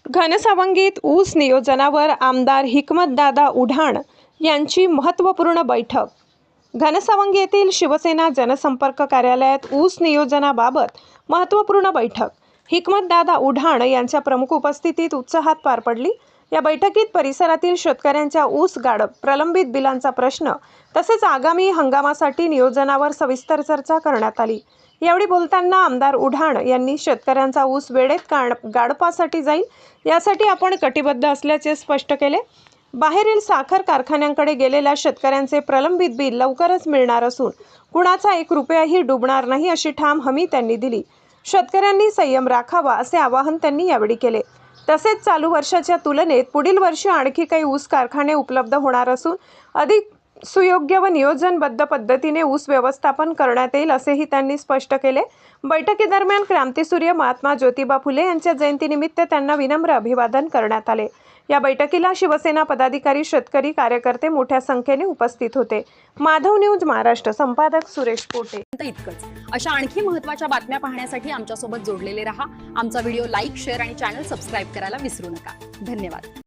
घनसावंगीत ऊस नियोजनावर आमदार हिकमतदादा उढाण यांची महत्त्वपूर्ण बैठक। घनसावंगी येथील शिवसेना जनसंपर्क कार्यालयात ऊस नियोजनाबाबत महत्त्वपूर्ण बैठक हिकमतदादा उढाण यांच्या प्रमुख उपस्थितीत उत्साहात पार पडली। या बैठकीत परिसरातील शेतकऱ्यांच्या ऊस गाळप, प्रलंबित बिलांचा प्रश्न तसेच आगामी हंगामासाठी नियोजनावर सविस्तर चर्चा करण्यात आली। यावेळी बोलताना आमदार उढाण यांनी शेतकऱ्यांचा ऊस वेळेत गाळपासाठी जाईल यासाठी आपण कटिबद्ध असल्याचे स्पष्ट केले। बाहेरील साखर कारखान्यांकडे गेलेल्या शेतकऱ्यांचे प्रलंबित बिल लवकरच मिळणार असून कुणाचा 1 रुपयाही डुबणार नाही अशी ठाम हमी त्यांनी दिली। शेतकऱ्यांनी संयम राखावा असे आवाहन त्यांनी यावेळी केले। तसेच चालू वर्षाच्या तुलनेत पुढील वर्षी आणखी काही ऊस कारखाने उपलब्ध होणार असून अधिक सुयोग्य व नियोजनबद्ध पद्धतीने ऊस व्यवस्थापन करण्यात येईल असेही त्यांनी स्पष्ट केले। बैठकीदरम्यान क्रांतीसूर्य महात्मा ज्योतिबा फुले यांच्या जयंतीनिमित्त त्यांना विनम्र अभिवादन करण्यात आले। या बैठकीला शिवसेना पदाधिकारी, शेतकरी, कार्यकर्ते मोठ्या संख्येने उपस्थित होते। माधव न्यूज महाराष्ट्र संपादक सुरेश पोटे। इतकंच अशा आणखी महत्त्वाच्या बातम्या पाहण्यासाठी आमच्या सोबत जोडलेले रहा। आमचा व्हिडिओ लाईक, शेअर आणि चॅनल सबस्क्राइब करायला विसरू नका। धन्यवाद।